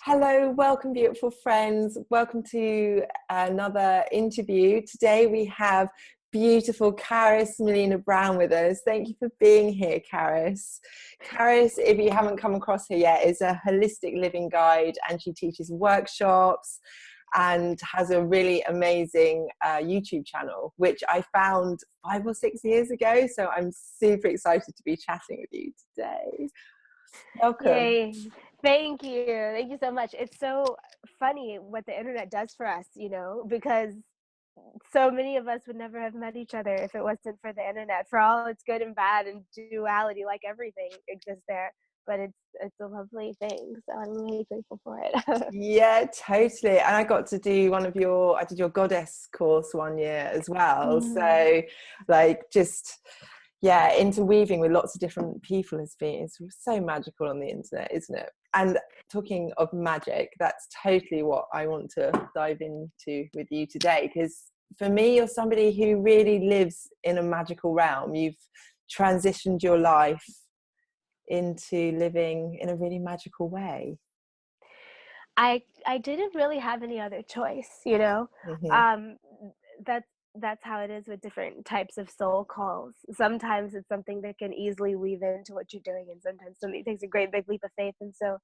Hello, welcome, beautiful friends. Welcome to another interview. Today we have beautiful Charis Melina Brown with us. Thank you for being here, Charis. Charis, if you haven't come across her yet, is a holistic living guide, and she teaches workshops and has a really amazing YouTube channel, which I found 5 or 6 years ago. So I'm super excited to be chatting with you today. Welcome. Yay. Thank you. Thank you so much. It's so funny what the internet does for us, because so many of us would never have met each other if it wasn't for the internet, for all its good and bad and duality, like everything exists there. But it's a lovely thing. So I'm really grateful for it. Yeah, totally. And I got to do I did your goddess course 1 year as well. So interweaving with lots of different people it's so magical on the internet, isn't it? And talking of magic, that's totally what I want to dive into with you today, because for me, you're somebody who really lives in a magical realm. You've transitioned your life into living in a really magical way. I didn't really have any other choice, Mm-hmm. That's how it is with different types of soul calls. Sometimes it's something that can easily weave into what you're doing, and sometimes somebody takes a great big leap of faith. And so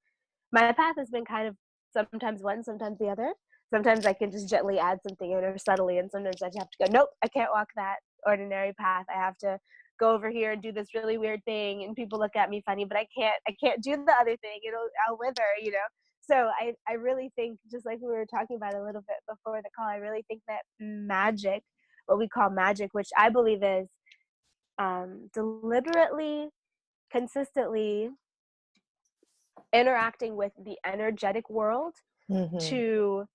my path has been kind of sometimes one, sometimes the other. Sometimes I can just gently add something in or subtly, and sometimes I have to go, nope, I can't walk that ordinary path. I have to go over here and do this really weird thing, and people look at me funny, but I can't do the other thing. I'll wither. So I really think, just like we were talking about a little bit before the call, I really think that magic, what we call magic, which I believe is deliberately, consistently interacting with the energetic world to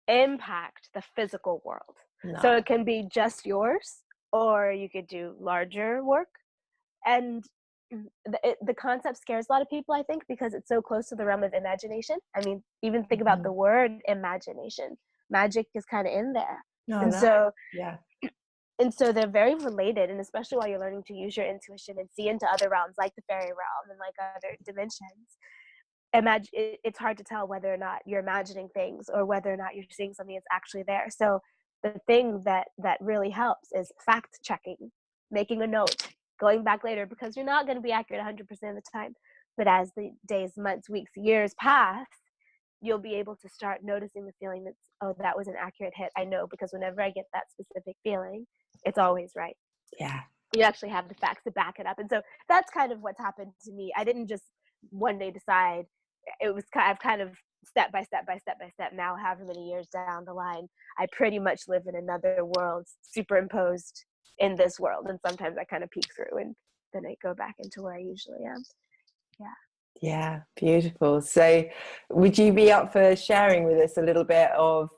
impact the physical world. No. So it can be just yours, or you could do larger work. And the concept scares a lot of people, I think, because it's so close to the realm of imagination. I mean, even think about the word imagination. Magic is kind of in there. And so they're very related, and especially while you're learning to use your intuition and see into other realms, like the fairy realm and like other dimensions. It's hard to tell whether or not you're imagining things or whether or not you're seeing something that's actually there. So the thing that really helps is fact checking, making a note, going back later, because you're not going to be accurate 100% of the time. But as the days, months, weeks, years pass, you'll be able to start noticing the feeling that's, oh, that was an accurate hit. I know, because whenever I get that specific feeling, it's always right. Yeah. You actually have the facts to back it up. And so that's kind of what's happened to me. I didn't just one day decide. I've kind of step by step now, however many years down the line, I pretty much live in another world superimposed in this world. And sometimes I kind of peek through and then I go back into where I usually am. Yeah, beautiful. So would you be up for sharing with us a little bit of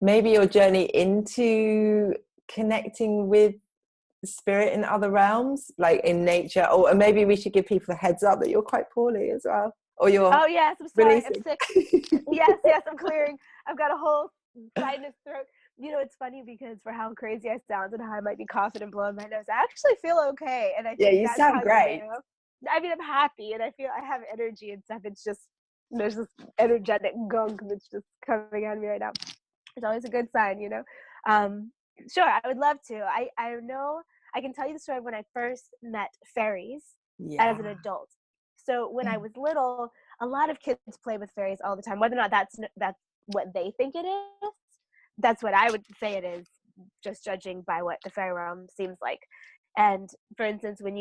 maybe your journey into connecting with spirit in other realms, like in nature? Or maybe we should give people a heads up that you're quite poorly as well, or you're yes, I'm sorry, releasing. I'm sick. yes, I'm clearing. I've got a whole sinus throat. It's funny because for how crazy I sound and how I might be coughing and blowing my nose, I actually feel okay. And I think You that's sound how great. I mean, I'm happy and I feel I have energy and stuff. It's just there's this energetic gunk that's just coming on me right now. It's always a good sign. Sure, I would love to. I know I can tell you the story of when I first met fairies as an adult. So when I was little, a lot of kids play with fairies all the time, whether or not that's what they think it is. That's what I would say it is, just judging by what the fairy realm seems like. And for instance, when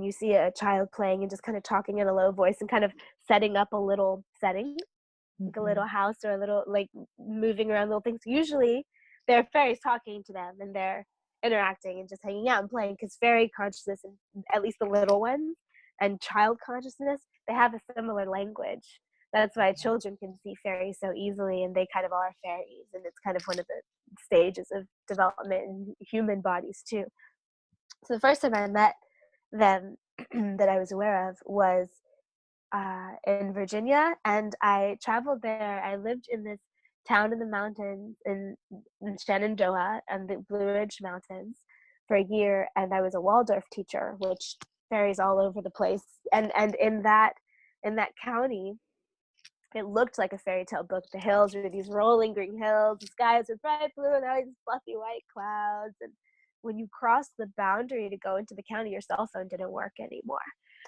you see a child playing and just kind of talking in a low voice and kind of setting up a little setting, like a little house or a little, like, moving around little things, usually there are fairies talking to them and they're interacting and just hanging out and playing, because fairy consciousness, and at least the little ones, and child consciousness, they have a similar language. That's why children can see fairies so easily, and they kind of are fairies, and it's kind of one of the stages of development in human bodies too. So the first time I met them that I was aware of was in Virginia, and I traveled there. I lived in this town in the mountains in Shenandoah and the Blue Ridge Mountains for a year, and I was a Waldorf teacher, which varies all over the place. And in that county, it looked like a fairy tale book. The hills were these rolling green hills, the skies were bright blue, and all these fluffy white clouds. And when you crossed the boundary to go into the county, your cell phone didn't work anymore.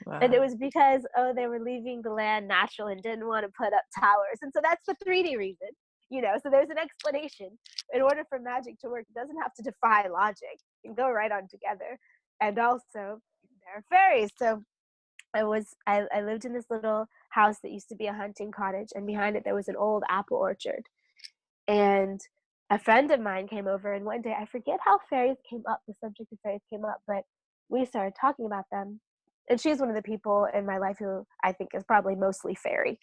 Wow. And it was because, they were leaving the land natural and didn't want to put up towers. And so that's the 3D reason, so there's an explanation. In order for magic to work, it doesn't have to defy logic. It can go right on together. And also, there are fairies. So I lived in this little house that used to be a hunting cottage, and behind it there was an old apple orchard. And a friend of mine came over, and one day, I forget how fairies came up, the subject of fairies came up, but we started talking about them. And she's one of the people in my life who I think is probably mostly fairy.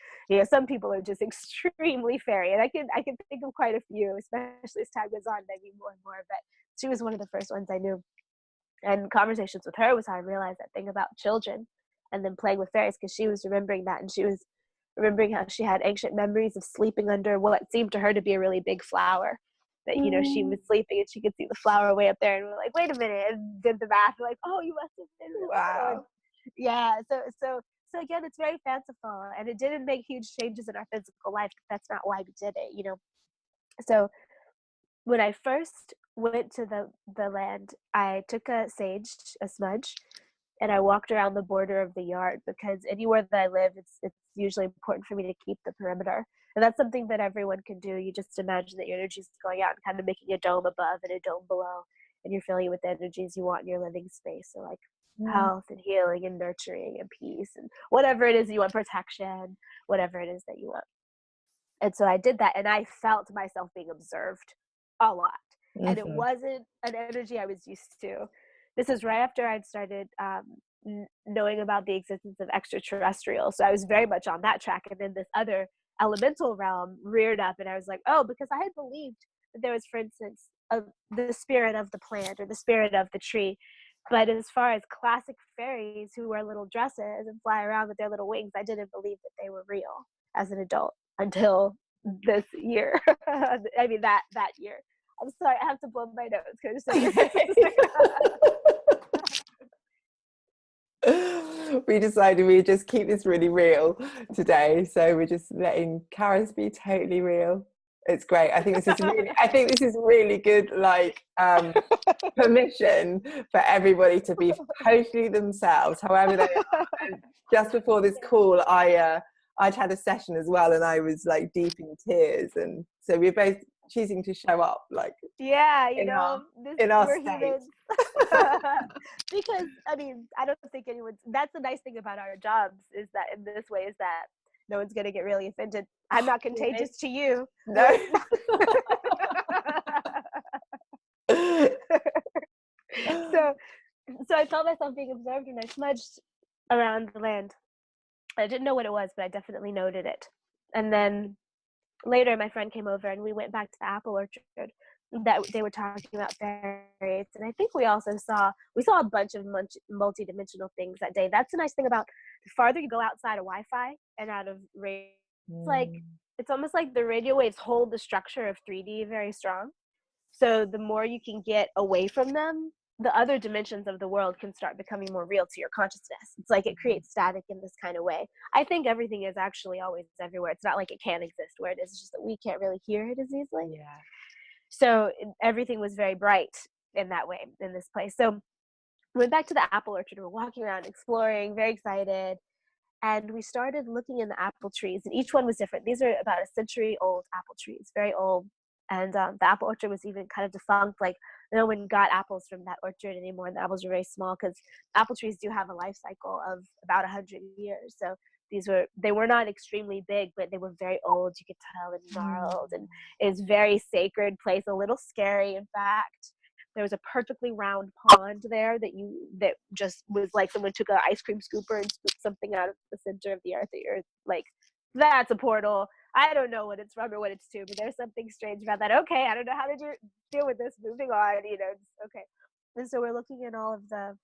Some people are just extremely fairy, and I can think of quite a few, especially as time goes on, maybe more and more. But she was one of the first ones I knew. And conversations with her was how I realized that thing about children and then playing with fairies, because she was remembering that, and she was remembering how she had ancient memories of sleeping under what seemed to her to be a really big flower. That she was sleeping and she could see the flower way up there, and we're like, wait a minute, and did the math. We're like, oh, you must have been really Wow. yeah. So again, it's very fanciful, and it didn't make huge changes in our physical life. That's not why we did it, So when I first went to the land, I took a smudge, and I walked around the border of the yard, because anywhere that I live, it's usually important for me to keep the perimeter. And that's something that everyone can do. You just imagine that your energy is going out and kind of making a dome above and a dome below, and you're filling it with the energies you want in your living space. So like health and healing and nurturing and peace and whatever it is you want, protection, whatever it is that you want. And so I did that, and I felt myself being observed a lot. And it wasn't an energy I was used to. This is right after I'd started knowing about the existence of extraterrestrials. So I was very much on that track. And then this other elemental realm reared up, and I was like, oh, because I had believed that there was, for instance, the spirit of the plant or the spirit of the tree. But as far as classic fairies who wear little dresses and fly around with their little wings, I didn't believe that they were real as an adult until this year. I mean, that year. I'm sorry, I have to blow my nose because we decided we'd just keep this really real today, so we're just letting Charis be totally real. It's great. I think this is really good, like permission for everybody to be totally themselves, however they are. And just before this call, I'd had a session as well, and I was like deep in tears, and so we're both choosing to show up like in our we're state. humans. Because I mean, I don't think that's the nice thing about our jobs, is that in this way is that no one's going to get really offended. I'm not contagious to you. No. So I felt myself being observed, and I smudged around the land. I didn't know what it was, but I definitely noted it. And then later, my friend came over, and we went back to the apple orchard that they were talking about fairies. And I think we also saw a bunch of multi-dimensional things that day. That's the nice thing about the farther you go outside of Wi-Fi and out of radio, it's almost like the radio waves hold the structure of 3D very strong. So the more you can get away from them, the other dimensions of the world can start becoming more real to your consciousness. It's like it creates static in this kind of way. I think everything is actually always everywhere. It's not like it can't exist where it is. It's just that we can't really hear it as easily. Yeah. So everything was very bright in that way in this place. So we went back to the apple orchard. We're walking around, exploring, very excited. And we started looking in the apple trees, and each one was different. These are about a century-old apple trees, very old. And the apple orchard was even kind of defunct. Like, no one got apples from that orchard anymore. And the apples were very small, because apple trees do have a life cycle of about 100 years. So they were not extremely big, but they were very old. You could tell, and gnarled. And it's very sacred place, a little scary, in fact. There was a perfectly round pond there that just was like someone took an ice cream scooper and scooped something out of the center of the earth. That you're like, that's a portal. I don't know what it's from or what it's to, but there's something strange about that. Okay, I don't know how to deal with this. Moving on, okay. And so we're looking at all of the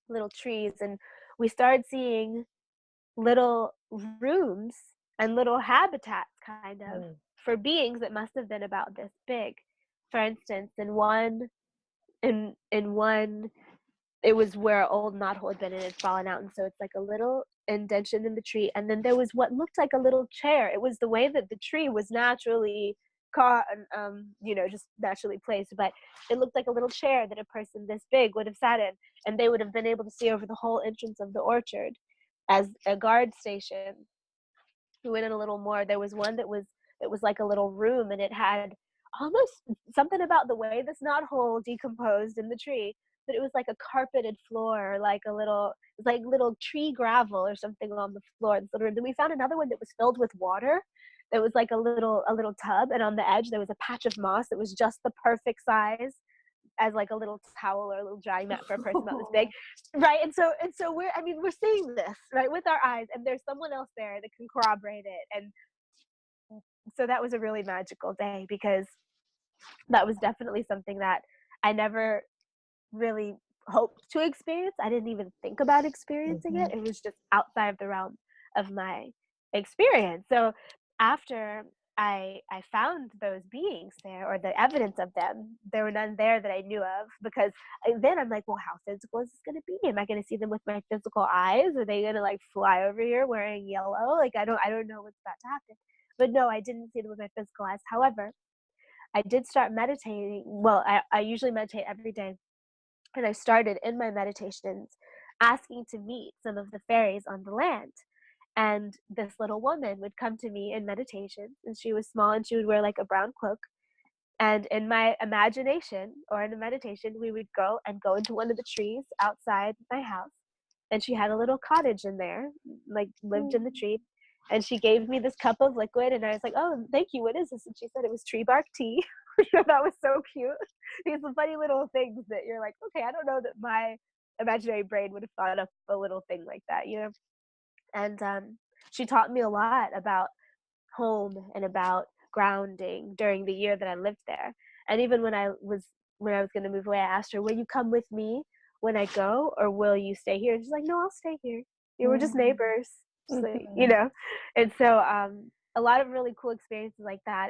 little trees, and we started seeing little rooms and little habitats, kind of, for beings that must have been about this big. For instance, in one it was where an old knothole had been and it had fallen out, and so it's like a little indention in the tree, and then there was what looked like a little chair. It was the way that the tree was naturally caught, just naturally placed, but it looked like a little chair that a person this big would have sat in, and they would have been able to see over the whole entrance of the orchard. As a guard station who went in a little more, there was one that was like a little room, and it had almost something about the way this knothole decomposed in the tree, but it was like a carpeted floor, like a little, it was like little tree gravel or something on the floor. Then we found another one that was filled with water. That was like a little tub, and on the edge there was a patch of moss that was just the perfect size as like a little towel or a little drying mat for a person about this big, right? And so we're seeing this right with our eyes, and there's someone else there that can corroborate it. And so that was a really magical day, because that was definitely something that I never really hoped to experience. I didn't even think about experiencing it. It was just outside of the realm of my experience. So after I found those beings there, or the evidence of them, there were none there that I knew of, because then I'm like, well, how physical is this going to be? Am I going to see them with my physical eyes? Are they going to like fly over here wearing yellow? Like, I don't know what's about to happen. But no, I didn't see them with my physical eyes. However, I did start meditating. Well, I usually meditate every day. And I started in my meditations asking to meet some of the fairies on the land. And this little woman would come to me in meditation, and she was small, and she would wear like a brown cloak. And in my imagination, or in a meditation, we would go into one of the trees outside my house. And she had a little cottage in there, like lived in the tree. And she gave me this cup of liquid, and I was like, oh, thank you. What is this? And she said it was tree bark tea. That was so cute. These funny little things that you're like, okay, I don't know that my imaginary brain would have thought of a little thing like that, And she taught me a lot about home and about grounding during the year that I lived there. And even when I was going to move away, I asked her, will you come with me when I go, or will you stay here? And she's like, no, I'll stay here. We're just neighbors. So, And so a lot of really cool experiences like that.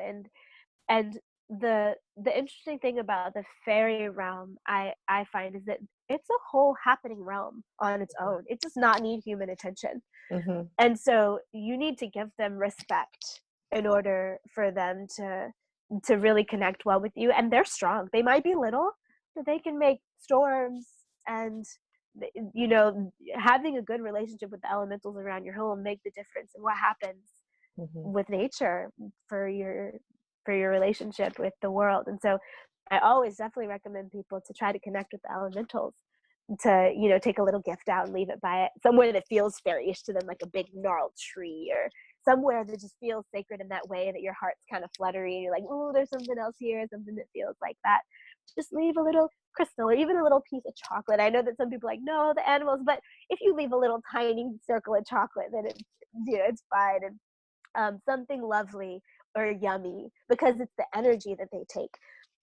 And the interesting thing about the fairy realm, I find, is that it's a whole happening realm on its own. It does not need human attention. And so you need to give them respect in order for them to really connect well with you. And they're strong. They might be little, but they can make storms. And having a good relationship with the elementals around your home make the difference in what happens with nature for your relationship with the world. And so I always definitely recommend people to try to connect with the elementals, to take a little gift out and leave it by it somewhere that feels fairyish to them, like a big gnarled tree, or somewhere that just feels sacred in that way that your heart's kind of fluttery and you're like, oh, there's something else here, something that feels like that. Just leave a little crystal or even a little piece of chocolate. I know that some people are like, no, the animals, but if you leave a little tiny circle of chocolate, then it's fine. And something lovely or yummy, because it's the energy that they take.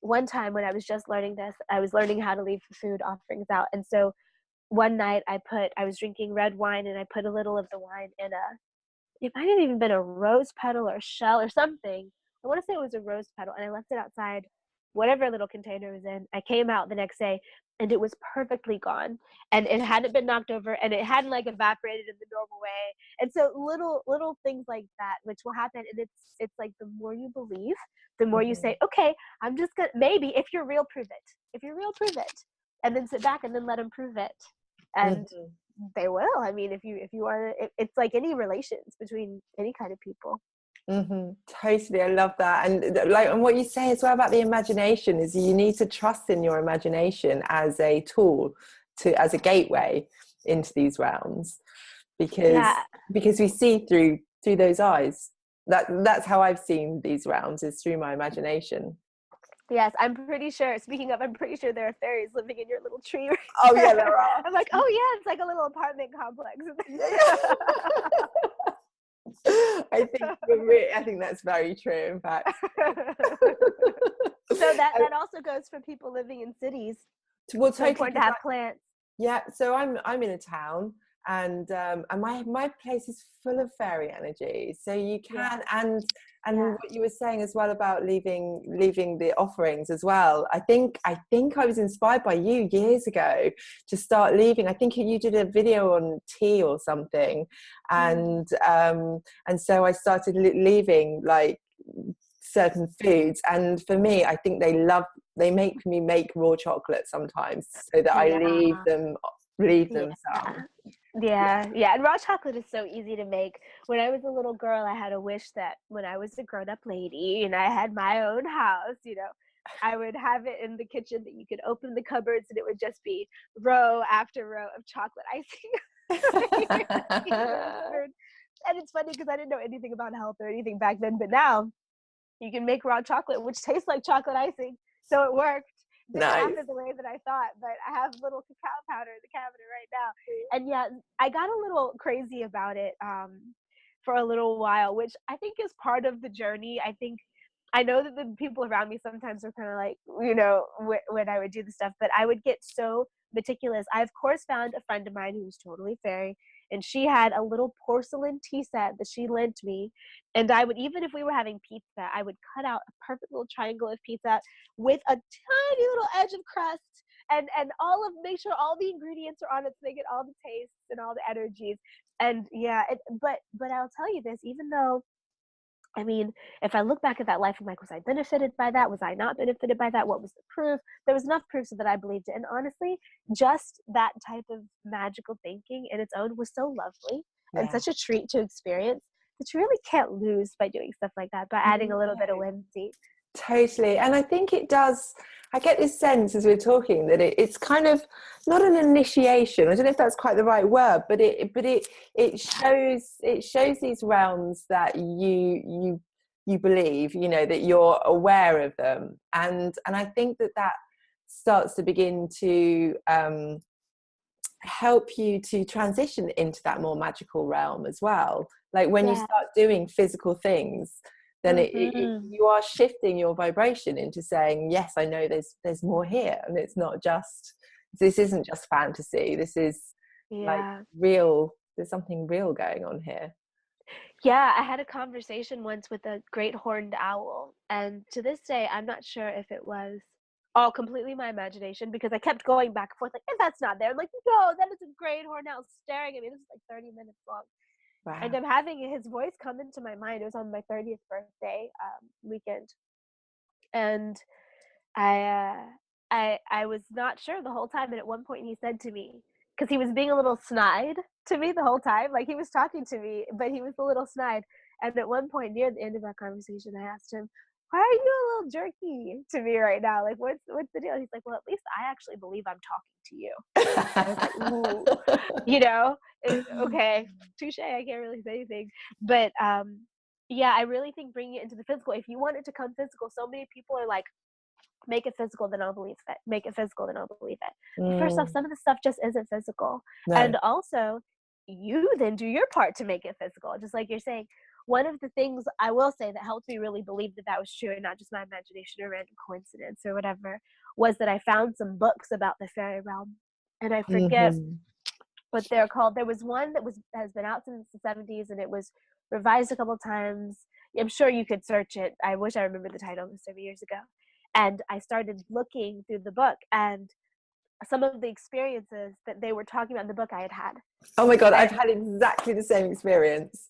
One time when I was just learning this, I was learning how to leave food offerings out. And so one night I was drinking red wine, and I put a little of the wine in it might have even been a rose petal or shell or something. I want to say it was a rose petal, and I left it outside, whatever little container it was in. I came out the next day, and it was perfectly gone, and it hadn't been knocked over, and it hadn't like evaporated in the normal way. And so little things like that, which will happen. And it's like, the more you believe, the more you say, okay, I'm just gonna, maybe if you're real, prove it, and then sit back and then let them prove it. And they will. I mean, if you are, it's like any relations between any kind of people. Totally, I love that. And what you say as well about the imagination is you need to trust in your imagination as a tool, as a gateway into these realms, because we see through those eyes. That's how I've seen these realms, is through my imagination. Yes, I'm pretty sure there are fairies living in your little tree. Right? Oh yeah, there are. I'm like, oh yeah, it's like a little apartment complex. I think that's very true, in fact. So that also goes for people living in cities. Well, it's important to have plants. Yeah, so I'm in a town, and my place is full of fairy energy, so you can. And what you were saying as well about leaving the offerings as well, I think I was inspired by you years ago to start leaving. I think you did a video on tea or something, and so I started leaving like certain foods. And for me, I think they make me make raw chocolate sometimes so that I leave them some. Yeah, and raw chocolate is so easy to make. When I was a little girl, I had a wish that when I was a grown-up lady and I had my own house, I would have it in the kitchen that you could open the cupboards and it would just be row after row of chocolate icing. And it's funny because I didn't know anything about health or anything back then, but now you can make raw chocolate, which tastes like chocolate icing. So it worked. Didn't happen the way that I thought, but I have little cacao powder in the cabinet right now. And yeah, I got a little crazy about it for a little while, which I think is part of the journey. I know that the people around me sometimes are kind of like, when I would do the stuff, but I would get so meticulous. I, of course, found a friend of mine who was totally fairy, and she had a little porcelain tea set that she lent me. And I would, even if we were having pizza, I would cut out a perfect little triangle of pizza with a tiny little edge of crust and make sure all the ingredients are on it so they get all the tastes and all the energies. And yeah, but I'll tell you this, even though, I mean, if I look back at that life, I'm like, was I benefited by that? Was I not benefited by that? What was the proof? There was enough proof so that I believed it. And honestly, just that type of magical thinking in its own was so lovely and such a treat to experience that you really can't lose by doing stuff like that, by adding a little bit of whimsy. Totally. And I think it does, I get this sense as we're talking that it's kind of not an initiation. I don't know if that's quite the right word, but it shows these realms that you believe, that you're aware of them. And I think that starts to begin to help you to transition into that more magical realm as well. Like when you start doing physical things, then you are shifting your vibration into saying, yes, I know there's more here, and this isn't just fantasy, this is like real, there's something real going on here. I had a conversation once with a great horned owl, and to this day I'm not sure if it was all completely my imagination, because I kept going back and forth like, and that's not there. I'm like, no, that is a great horned owl staring at me. This is like 30 minutes long. Wow. And I'm having his voice come into my mind. It was on my 30th birthday weekend, and I was not sure the whole time. And at one point he said to me, because he was being a little snide to me the whole time, like he was talking to me, but he was a little snide. And at one point near the end of that conversation, I asked him, why are you a little jerky to me right now? Like, what's the deal? He's like, well, at least I actually believe I'm talking to you. I was like, ooh, okay, touche. I can't really say anything. But I really think bringing it into the physical, if you want it to come physical, so many people are like, make it physical, then I'll believe it. Make it physical, then I'll believe it. First off, some of the stuff just isn't physical. No. And also, you then do your part to make it physical. Just like you're saying, one of the things I will say that helped me really believe that was true and not just my imagination or random coincidence or whatever, was that I found some books about the fairy realm. And I forget what they're called. There was one that has been out since the 70s, and it was revised a couple times. I'm sure you could search it. I wish I remembered the title. It was 7 years ago. And I started looking through the book, and some of the experiences that they were talking about in the book I had. Oh my God, I've had exactly the same experience.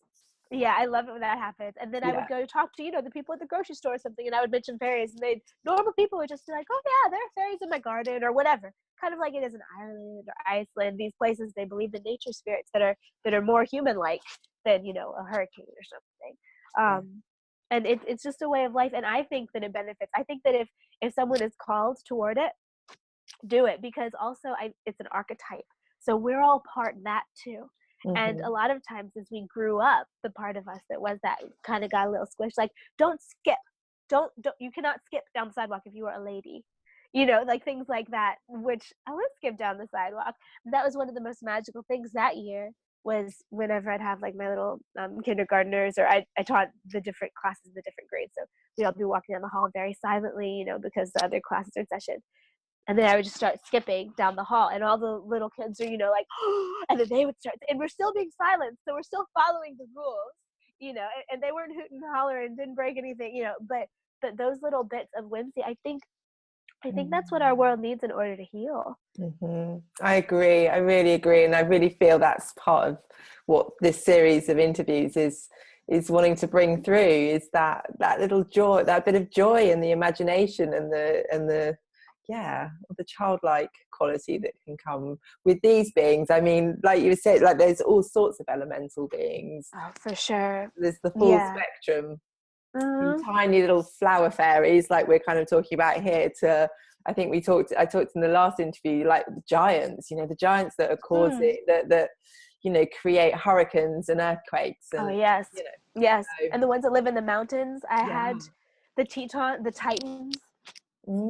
Yeah, I love it when that happens. And then I would go talk to, the people at the grocery store or something, and I would mention fairies, and normal people would just be like, oh yeah, there are fairies in my garden or whatever. Kind of like it is in Ireland or Iceland. These places, they believe in nature spirits that are more human-like than, a hurricane or something. And it's just a way of life. And I think that it benefits. I think that if someone is called toward it, do it, because also it's an archetype. So we're all part of that too. And a lot of times as we grew up, the part of us that was that kind of got a little squished, like, don't skip. Don't, you cannot skip down the sidewalk if you are a lady. Like things like that, which I would skip down the sidewalk. That was one of the most magical things that year, was whenever I'd have like my little kindergartners, or I taught the different classes, the different grades. So we'd all be walking down the hall very silently, because the other classes are in session. And then I would just start skipping down the hall, and all the little kids are, like, and then they would start, and we're still being silenced, so we're still following the rules, and they weren't hooting and hollering and didn't break anything, but those little bits of whimsy, I think that's what our world needs in order to heal. I agree. I really agree, and I really feel that's part of what this series of interviews is wanting to bring through, is that little joy, that bit of joy and the imagination and the the childlike quality that can come with these beings. I mean, like you said, like there's all sorts of elemental beings. Oh, for sure. There's the full spectrum. Tiny little flower fairies, like we're kind of talking about here, to I think I talked in the last interview, like the giants, the giants that are causing that create hurricanes and earthquakes and, yes. Yes. So, and the ones that live in the mountains. I had the Titans.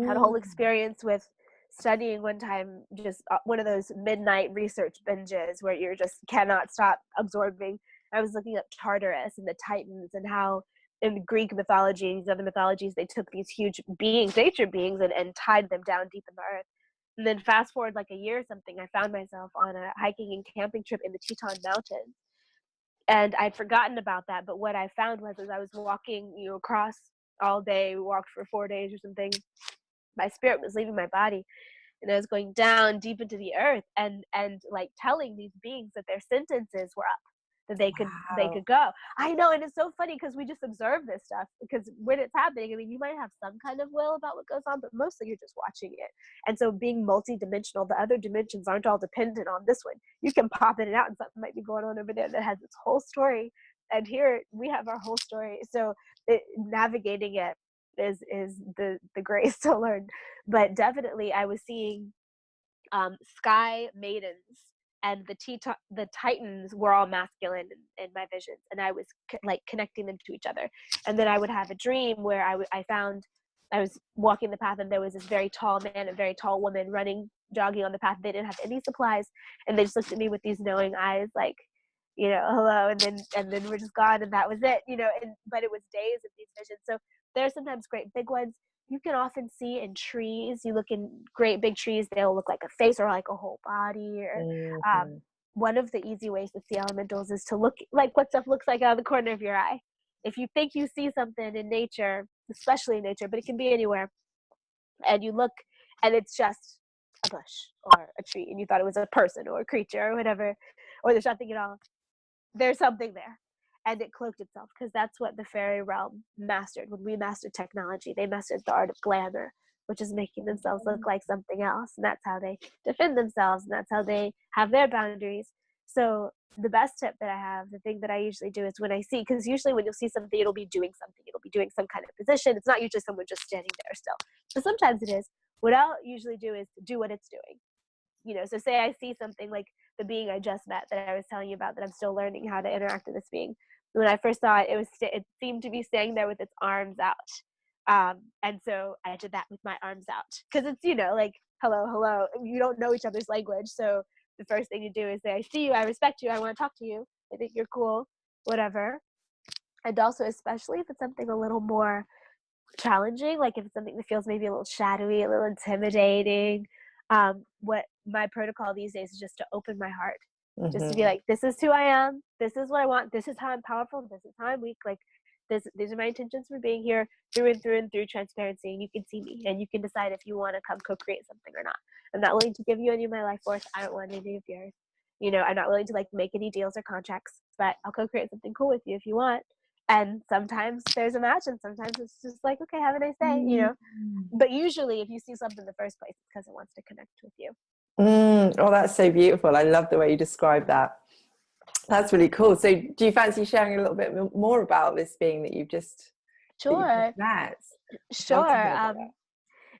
Had a whole experience with studying one time, just one of those midnight research binges where you just cannot stop absorbing. I was looking up Tartarus and the Titans, and how in Greek mythology and these other mythologies, they took these huge beings, nature beings, and tied them down deep in the earth. And then fast forward like a year or something, I found myself on a hiking and camping trip in the Teton Mountains. And I'd forgotten about that. But what I found was, as I was walking, across all day, walked for 4 days or something, my spirit was leaving my body, and I was going down deep into the earth, and like telling these beings that their sentences were up, that they could go. I know, and it's so funny because we just observe this stuff, because when it's happening, I mean, you might have some kind of will about what goes on, but mostly you're just watching it. And so being multi-dimensional, the other dimensions aren't all dependent on this one. You can pop in and out, and something might be going on over there that has its whole story, and here we have our whole story. So navigating it is the grace to learn. But definitely I was seeing sky maidens, and the Titans were all masculine in my visions, and I was like connecting them to each other. And then I would have a dream where I found I was walking the path, and there was this very tall man and very tall woman jogging on the path. They didn't have any supplies, and they just looked at me with these knowing eyes, like, hello, and then we're just gone, and that was it, but it was days of these visions. So there's sometimes great big ones. You can often see in trees. You look in great big trees, they'll look like a face or like a whole body. Or one of the easy ways to see elementals is to look like what stuff looks like out of the corner of your eye. If you think you see something in nature, especially in nature, but it can be anywhere, and you look and it's just a bush or a tree, and you thought it was a person or a creature or whatever, or there's nothing at all, there's something there. And it cloaked itself, because that's what the fairy realm mastered. When we mastered technology, they mastered the art of glamour, which is making themselves look like something else. And that's how they defend themselves, and that's how they have their boundaries. So the best tip that I have, the thing that I usually do, is when I see, because usually when you'll see something, it'll be doing something. It'll be doing some kind of position. It's not usually someone just standing there still. But sometimes it is. What I'll usually do is do what it's doing. So say I see something like the being I just met that I was telling you about, that I'm still learning how to interact with this being. When I first saw it, it seemed to be staying there with its arms out. And so I did that with my arms out, because it's, like, hello, you don't know each other's language. So the first thing you do is say, I see you, I respect you, I want to talk to you, I think you're cool, whatever. And also, especially if it's something a little more challenging, like if it's something that feels maybe a little shadowy, a little intimidating, what my protocol these days is just to open my heart, just to be like, this is who I am, this is what I want, this is how I'm powerful, this is how I'm weak, like these are my intentions for being here, through and through transparency, and you can see me, and you can decide if you want to come co-create something or not. I'm not willing to give you any of my life force, I don't want any of yours, I'm not willing to like make any deals or contracts, but I'll co-create something cool with you if you want. And sometimes there's a match, and sometimes it's just like, okay, have a nice day, But usually if you see something in the first place, it's because it wants to connect with you. Oh, that's so beautiful. I love the way you describe that. That's really cool. So do you fancy sharing a little bit more about this being that you've just met? Sure.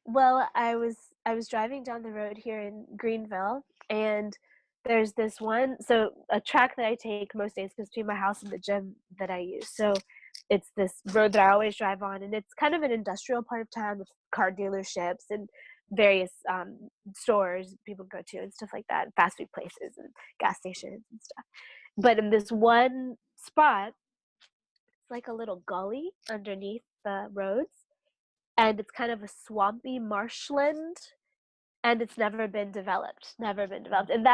Well, I was driving down the road here in Greenville, and there's this one, so a track that I take most days goes between my house and the gym that I use. So it's this road that I always drive on, and it's kind of an industrial part of town with car dealerships and various stores people go to and stuff like that, fast food places and gas stations and stuff. But in this one spot, it's like a little gully underneath the roads, and it's kind of a swampy marshland. and it's never been developed, and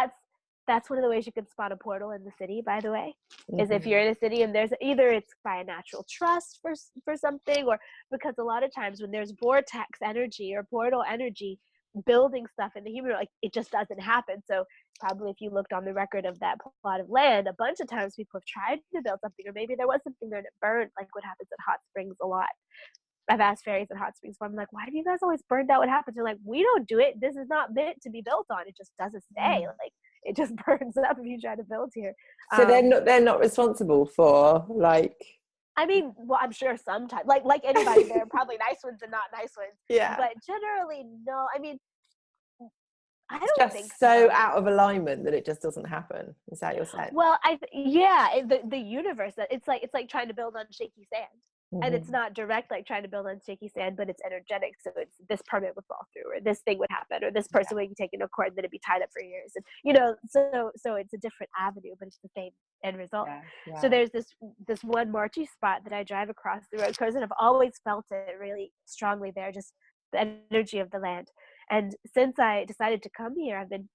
that's one of the ways you can spot a portal in the city, by the way, is if you're in a city and there's either it's by a natural trust for something, or because a lot of times when there's vortex energy or portal energy building stuff in the human, like it just doesn't happen. So probably if you looked on the record of that plot of land, a bunch of times people have tried to build something, or maybe there was something there and it burned, like what happens at hot springs a lot. I've asked fairies at hot springs, but I'm like, why do you guys always burn out? What happens? They're like, we don't do it. This is not meant to be built on. It just doesn't stay. Like it just burns up if you try to build here. So they're not responsible for like. I mean, well, I'm sure sometimes, like anybody, there are probably nice ones and not nice ones. Yeah. But generally, no. I mean, I don't just think so out of alignment that it just doesn't happen. Is that your sense? Well, the universe, it's like trying to build on shaky sand. And it's not direct, like trying to build on shaky sand, but it's energetic. So it's this permit would fall through, or this thing would happen, or this person would be taken to court and then it'd be tied up for years. And so it's a different avenue, but it's the same end result. So there's this one Marchi spot that I drive across the road because I've always felt it really strongly there, just the energy of the land. And since I decided to come here, I've been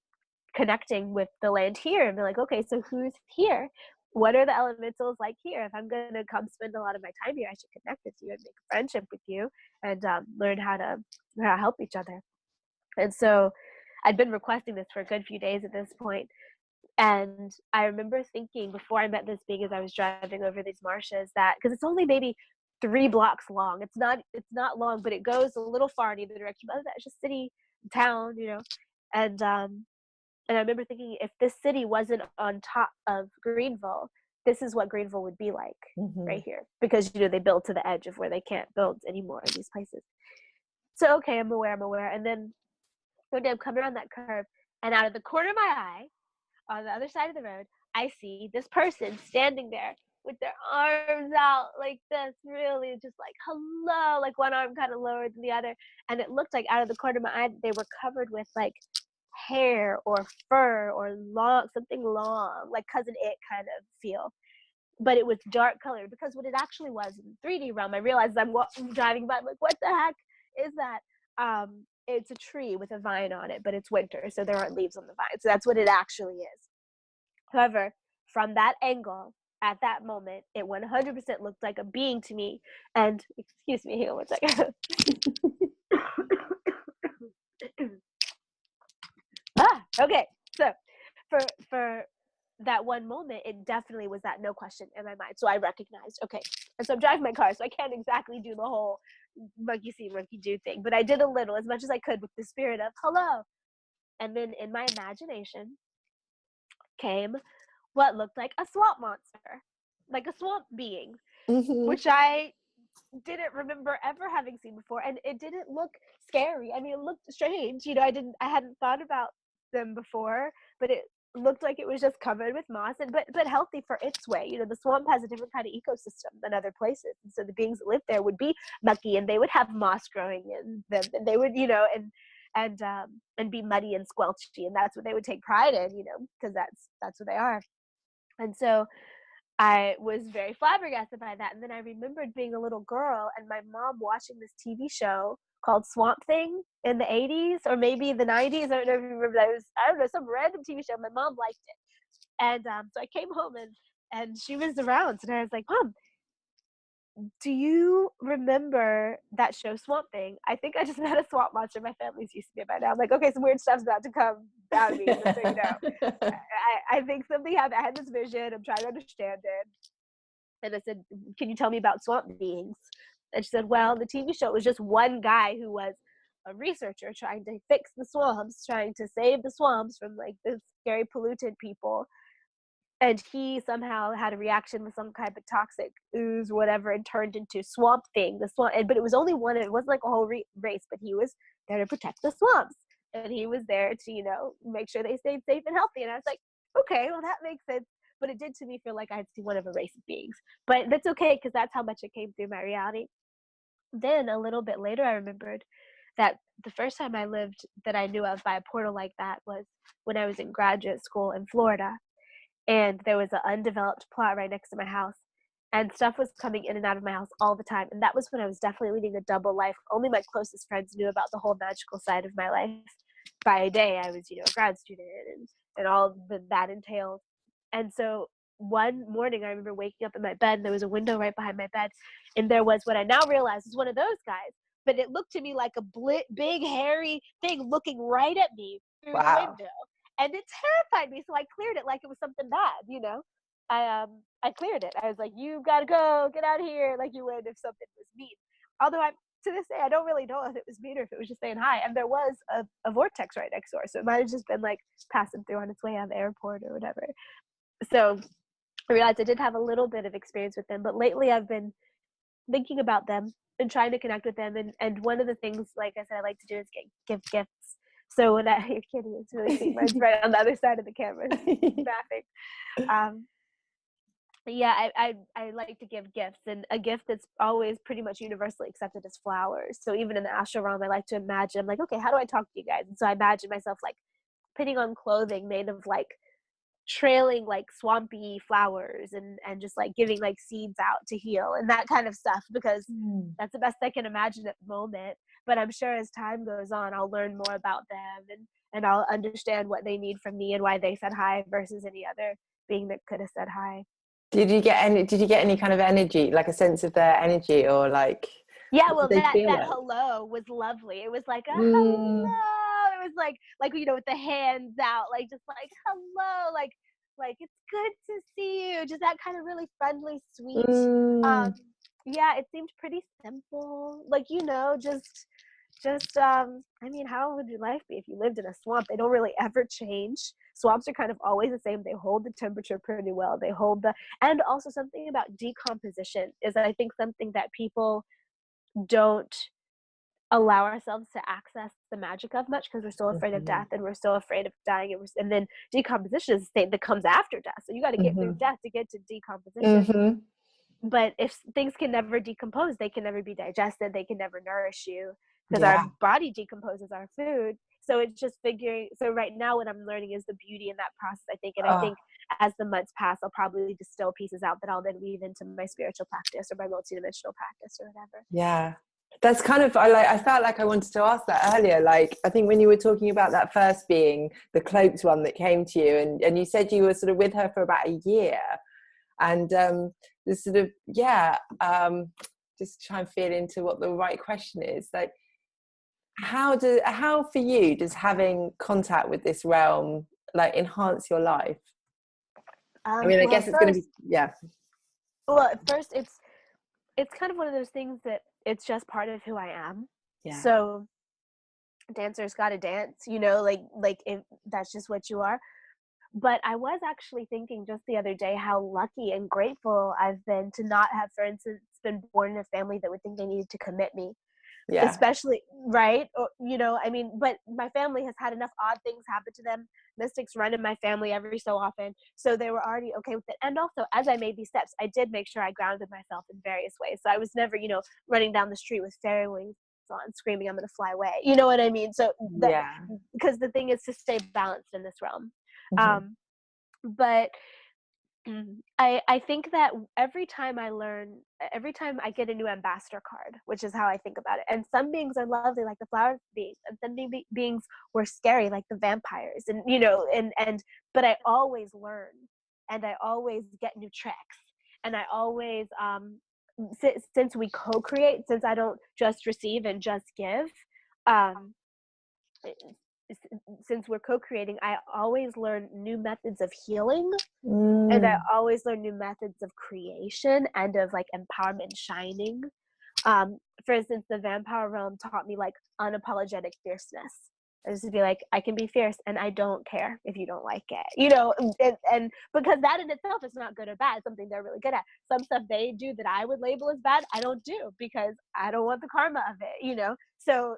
connecting with the land here and be like, okay, so who's here? What are the elementals like here? If I'm going to come spend a lot of my time here, I should connect with you and make a friendship with you and learn how to help each other. And so I'd been requesting this for a good few days at this point. And I remember thinking before I met this being, as I was driving over these marshes, that because it's only maybe 3 blocks long. It's not long, but it goes a little far in either direction. But that's just city, town, and I remember thinking, if this city wasn't on top of Greenville, this is what Greenville would be like right here. Because, they build to the edge of where they can't build anymore in these places. So, okay, I'm aware. And then one day I'm coming around that curve, and out of the corner of my eye, on the other side of the road, I see this person standing there with their arms out like this, really just like, hello, like one arm kind of lower than the other. And it looked like out of the corner of my eye, they were covered with like hair or fur or something long, like Cousin It kind of feel, but it was dark colored. Because what it actually was in the 3D realm, I realized I'm driving by, I'm like, what the heck is that? It's a tree with a vine on it, but it's winter, so there aren't leaves on the vine. So that's what it actually is. However, from that angle, at that moment, it 100% looked like a being to me. And excuse me, hang on one second. Okay, so for that one moment, it definitely was that no question in my mind. So I recognized, okay, and so I'm driving my car, so I can't exactly do the whole monkey see, monkey do thing, but I did a little, as much as I could, with the spirit of hello. And then in my imagination came what looked like a swamp monster, like a swamp being, which I didn't remember ever having seen before, and it didn't look scary. I mean, it looked strange. I hadn't thought about them before, but it looked like it was just covered with moss, and but healthy for its way. The swamp has a different kind of ecosystem than other places, and so the beings that live there would be mucky, and they would have moss growing in them, and they would, and be muddy and squelchy, and that's what they would take pride in, because that's what they are. And so I was very flabbergasted by that. And then I remembered being a little girl and my mom watching this TV show called Swamp Thing in the 80s or maybe the 90s. I don't know if you remember that. It was, I don't know, some random TV show. My mom liked it. And so I came home and she was around. And I was like, Mom, do you remember that show Swamp Thing? I think I just met a swamp monster. My family's used to me by now. I'm like, okay, some weird stuff's about to come down me. Just so you know. I think something happened. I had this vision. I'm trying to understand it. And I said, can you tell me about swamp beings? And she said, well, the TV show was just one guy who was a researcher trying to fix the swamps, trying to save the swamps from like the scary polluted people. And he somehow had a reaction with some kind of toxic ooze, whatever, and turned into Swamp Thing. But it was only one. It wasn't like a whole race, but he was there to protect the swamps, and he was there to, make sure they stayed safe and healthy. And I was like, okay, well that makes sense. But it did to me feel like I had seen one of a race of beings. But that's okay because that's how much it came through my reality. Then a little bit later, I remembered that the first time I lived that I knew of by a portal like that was when I was in graduate school in Florida. And there was an undeveloped plot right next to my house, and stuff was coming in and out of my house all the time. And that was when I was definitely leading a double life. Only my closest friends knew about the whole magical side of my life. by day I was, a grad student and all that entailed. And so one morning I remember waking up in my bed and there was a window right behind my bed, and there was what I now realize is one of those guys, but it looked to me like a big hairy thing looking right at me through the Wow. window, and it terrified me. So I cleared it like it was something bad. I cleared it. I was like, "You gotta go, get out of here," like you would if something was mean. Although to this day, I don't really know if it was mean or if it was just saying hi. And there was a vortex right next door, so it might have just been like passing through on its way out of the airport or whatever. So I realized I did have a little bit of experience with them, but lately I've been thinking about them and trying to connect with them. And one of the things, like I said, I like to do is give gifts. So when your kitty is really sweet, mine's right on the other side of the camera, laughing. Yeah, I like to give gifts, and a gift that's always pretty much universally accepted is flowers. So even in the astral realm, I like to imagine, I'm like, okay, how do I talk to you guys? And so I imagine myself like putting on clothing made of like trailing like swampy flowers and just like giving like seeds out to heal and that kind of stuff, because that's the best I can imagine at the moment. But I'm sure as time goes on, I'll learn more about them and I'll understand what they need from me and why they said hi versus any other being that could have said hi. Did you get any kind of energy, like a sense of their energy, or like, Yeah, what well, did they feel that like? hello was lovely. It was like a Mm, hello. It was like with the hands out, like just like hello, like it's good to see you. Just that kind of really friendly, sweet. mm, Um, yeah, it seemed pretty simple. Like I mean, how would your life be if you lived in a swamp? They don't really ever change. Swamps are kind of always the same. They hold the temperature pretty well. They hold and also something about decomposition is, I think, something that people don't allow ourselves to access the magic of much because we're so afraid of mhm, death and we're so afraid of dying, and then decomposition is the thing that comes after death. So you got to get through mhm, death to get to decomposition. mhm. But if things can never decompose, they can never be digested, they can never nourish you because our Yeah, body decomposes our food. So it's just figuring. So right now what I'm learning is the beauty in that process, I think. And I oh, think as the months pass, I'll probably distill pieces out that I'll then weave into my spiritual practice or my multidimensional practice or whatever. yeah. That's kind of, I felt like I wanted to ask that earlier. Like, I think when you were talking about that first being, the cloaked one that came to you, and you said you were sort of with her for about a year, and this sort of, just try and feel into what the right question is. Like, how for you does having contact with this realm like enhance your life? I mean, I Well, guess it's going to be, at first it's kind of one of those things that it's just part of who I am. yeah, So dancers got to dance, like if that's just what you are. But I was actually thinking just the other day how lucky and grateful I've been to not have, for instance, been born in a family that would think they needed to commit me, yeah, especially, right? Or, I mean, but my family has had enough odd things happen to them. Mystics run in my family every so often. So they were already okay with it. And also, as I made these steps, I did make sure I grounded myself in various ways. So I was never, running down the street with fairy wings on screaming, I'm going to fly away. You know what I mean? So that, yeah. because the thing is to stay balanced in this realm. Mhm. Um, but I think that every time I get a new ambassador card, which is how I think about it. And some beings are lovely, like the flower beings, and some beings were scary, like the vampires, and but I always learn, and I always get new tricks, and I always since we co-create, since I don't just receive and just give, um, since we're co-creating, I always learn new methods of healing, and I Mm, always learn new methods of creation and of like empowerment shining. For instance, the vampire realm taught me like unapologetic fierceness. I just to be like, I can be fierce and I don't care if you don't like it, and because that in itself is not good or bad, it's something they're really good at. Some stuff they do that I would label as bad, I don't do because I don't want the karma of it. So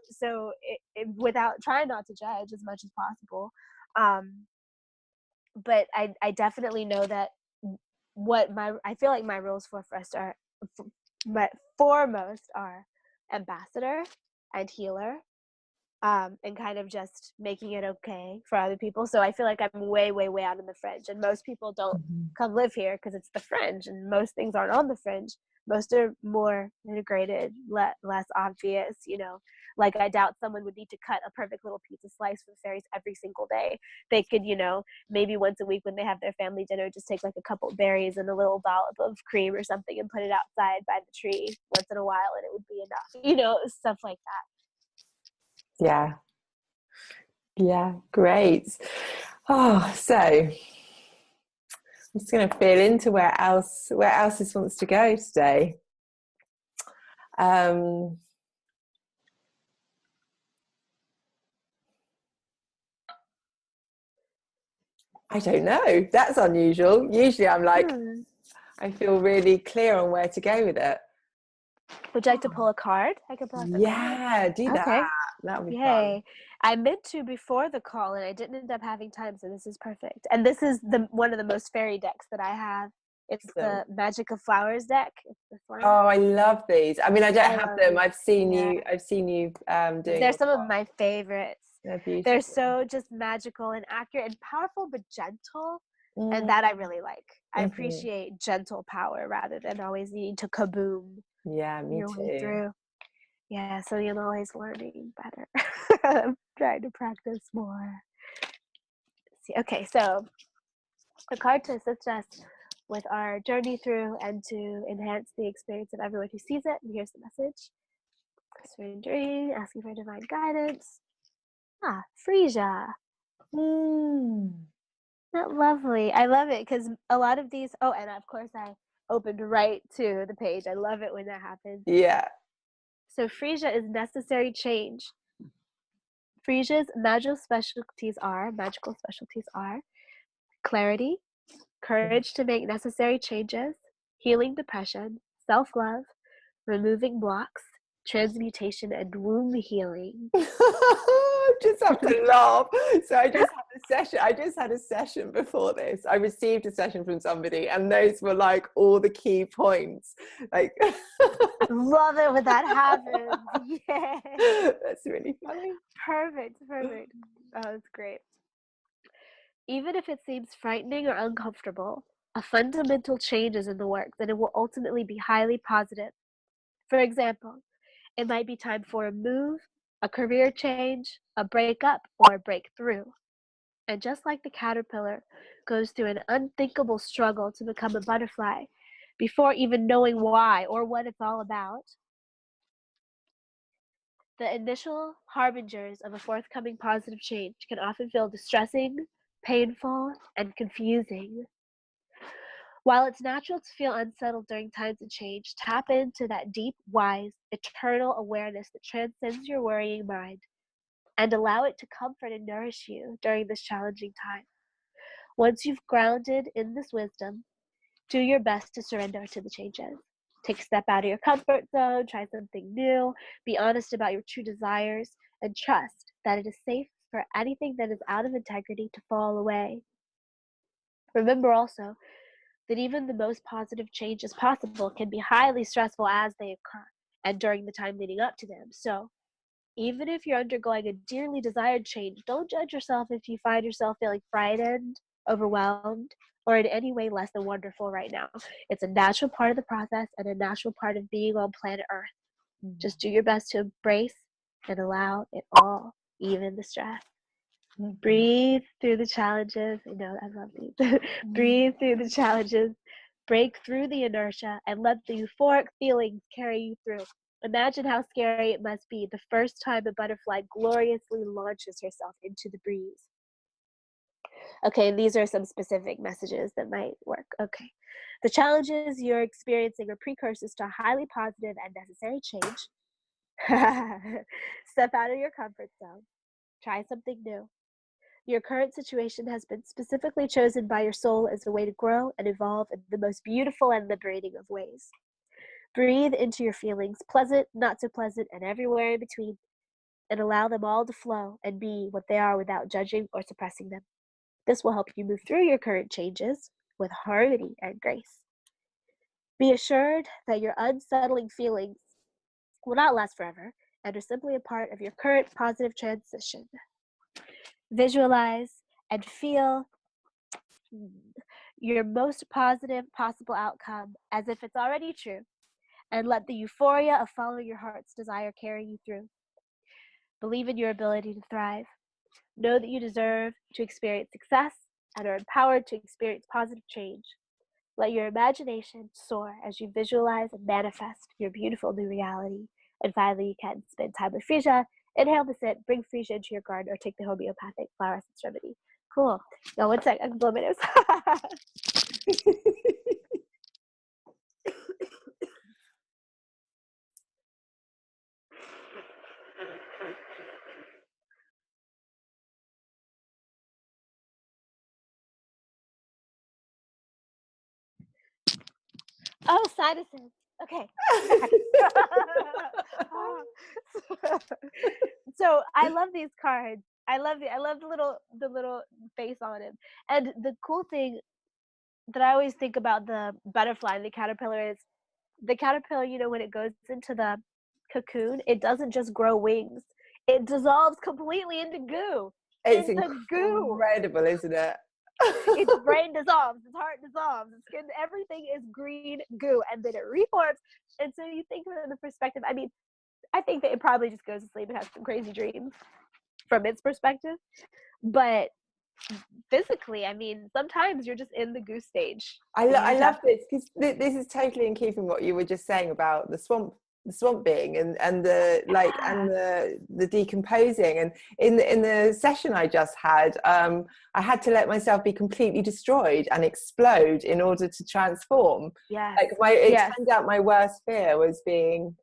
without trying not to judge as much as possible. But I definitely know that I feel like my rules for first are, but foremost are ambassador and healer, and kind of just making it okay for other people. So I feel like I'm way, way, way out in the fringe, and most people don't mhm. come live here because it's the fringe, and most things aren't on the fringe. Most are more integrated, less obvious, Like, I doubt someone would need to cut a perfect little pizza slice for the fairies every single day. They could, maybe once a week when they have their family dinner, just take like a couple of berries and a little dollop of cream or something and put it outside by the tree once in a while, and it would be enough, stuff like that. Yeah, great. So I'm just going to feel into where else this wants to go today. I don't know. That's unusual. Usually I'm like, I feel really clear on where to go with it. Would you like to pull a card? I could pull out the card. Yeah, do that. Okay. That would be Yay. fun. I meant to before the call, and I didn't end up having time, so this is perfect. And this is one of the most fairy decks that I have. It's the Magic of Flowers deck. It's this one. Oh, I love these. I mean, I don't have them. I've seen you doing. They're some of my favorites. They're beautiful. They're so just magical and accurate and powerful, but gentle. And that I really like. I appreciate gentle power rather than always needing to kaboom. Yeah, me your too. Way through. Yeah, so you're always learning better. I'm trying to practice more. Let's see. Okay, so the card to assist us with our journey through and to enhance the experience of everyone who sees it. And here's the message. Surrendering, asking for divine guidance. Frisia. Lovely. I love it because a lot of these, and of course I opened right to the page. I love it when that happens. Yeah. So Frisia is necessary change. Frisia's magical specialties are clarity, courage to make necessary changes, healing depression, self-love, removing blocks, transmutation, and womb healing. Just have to laugh. So I just had a session before this. I received a session from somebody, and those were like all the key points. Like, love it when that happens. Yeah, that's really funny. Perfect. Oh, that's great. Even if it seems frightening or uncomfortable, a fundamental change is in the works, and it will ultimately be highly positive. For example, it might be time for a move, a career change, a breakup, or a breakthrough. And just like the caterpillar goes through an unthinkable struggle to become a butterfly before even knowing why or what it's all about, the initial harbingers of a forthcoming positive change can often feel distressing, painful, and confusing. While it's natural to feel unsettled during times of change, tap into that deep, wise, eternal awareness that transcends your worrying mind and allow it to comfort and nourish you during this challenging time. Once you've grounded in this wisdom, do your best to surrender to the changes. Take a step out of your comfort zone, try something new, be honest about your true desires, and trust that it is safe for anything that is out of integrity to fall away. Remember also that even the most positive changes possible can be highly stressful as they occur and during the time leading up to them. So even if you're undergoing a dearly desired change, don't judge yourself if you find yourself feeling frightened, overwhelmed, or in any way less than wonderful right now. It's a natural part of the process and a natural part of being on planet Earth. Just do your best to embrace and allow it all, even the stress. Breathe through the challenges. I love these. Breathe through the challenges, break through the inertia, and let the euphoric feelings carry you through. Imagine how scary it must be the first time a butterfly gloriously launches herself into the breeze. Okay, these are some specific messages that might work. Okay. The challenges you're experiencing are precursors to a highly positive and necessary change. Step out of your comfort zone. Try something new. Your current situation has been specifically chosen by your soul as a way to grow and evolve in the most beautiful and liberating of ways. Breathe into your feelings, pleasant, not so pleasant, and everywhere in between, and allow them all to flow and be what they are without judging or suppressing them. This will help you move through your current changes with harmony and grace. Be assured that your unsettling feelings will not last forever and are simply a part of your current positive transition. Visualize and feel your most positive possible outcome as if it's already true, and let the euphoria of following your heart's desire carry you through. Believe in your ability to thrive. Know that you deserve to experience success and are empowered to experience positive change. Let your imagination soar as you visualize and manifest your beautiful new reality. And finally, you can spend time with Frisia. Inhale the scent, bring Frisia into your garden, or take the homeopathic flower essence remedy. Cool. Now, one sec, I can blow my nose. Oh, sinuses. Okay. So I love these cards. I love the little face on it. And the cool thing that I always think about the butterfly and the caterpillar is the caterpillar, you know, when it goes into the cocoon, it doesn't just grow wings. It dissolves completely into goo. It's Into goo. incredible, isn't it? Its brain dissolves, its heart dissolves, its skin, everything is green goo, and then it reforms. And so you think from the perspective, I mean, I think that it probably just goes to sleep and has some crazy dreams from its perspective. But physically, I mean, sometimes you're just in the goo stage. I love this because this is totally in keeping what you were just saying about the swamp being and the like and the decomposing. And in the session I just had, I had to let myself be completely destroyed and explode in order to transform. Yeah. Like it turned out my worst fear was being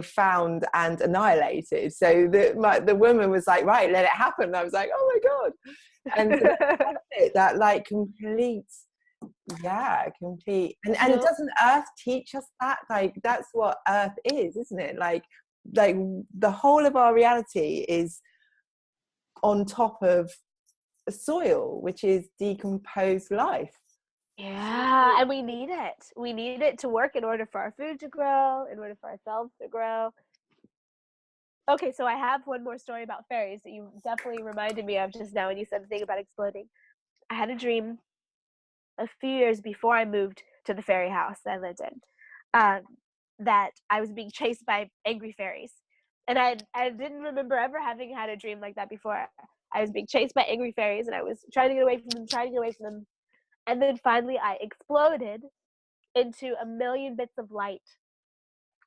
found and annihilated. So the woman was like, right, let it happen. And I was like, oh my god. And so that like complete and doesn't Earth teach us that? Like that's what Earth is, isn't it? Like the whole of our reality is on top of a soil, which is decomposed life. Yeah, and we need it. We need it to work in order for our food to grow, in order for ourselves to grow. Okay, so I have one more story about fairies that you definitely reminded me of just now when you said the thing about exploding. I had a dream a few years before I moved to the fairy house that I lived in, that I was being chased by angry fairies. And I didn't remember ever having had a dream like that before. I was being chased by angry fairies, and I was trying to get away from them, And then finally I exploded into a million bits of light.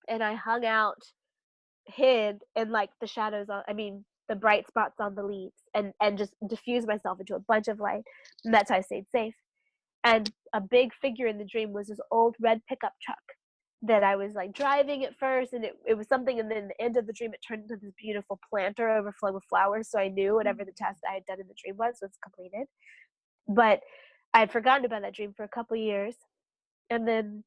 And I hung out, hid in like the shadows the bright spots on the leaves, and just diffused myself into a bunch of light. And that's how I stayed safe. And a big figure in the dream was this old red pickup truck that I was like driving at first, and it was something, and then at the end of the dream it turned into this beautiful planter overflowing with flowers. So I knew whatever the task I had done in the dream was completed. But I had forgotten about that dream for a couple years. And then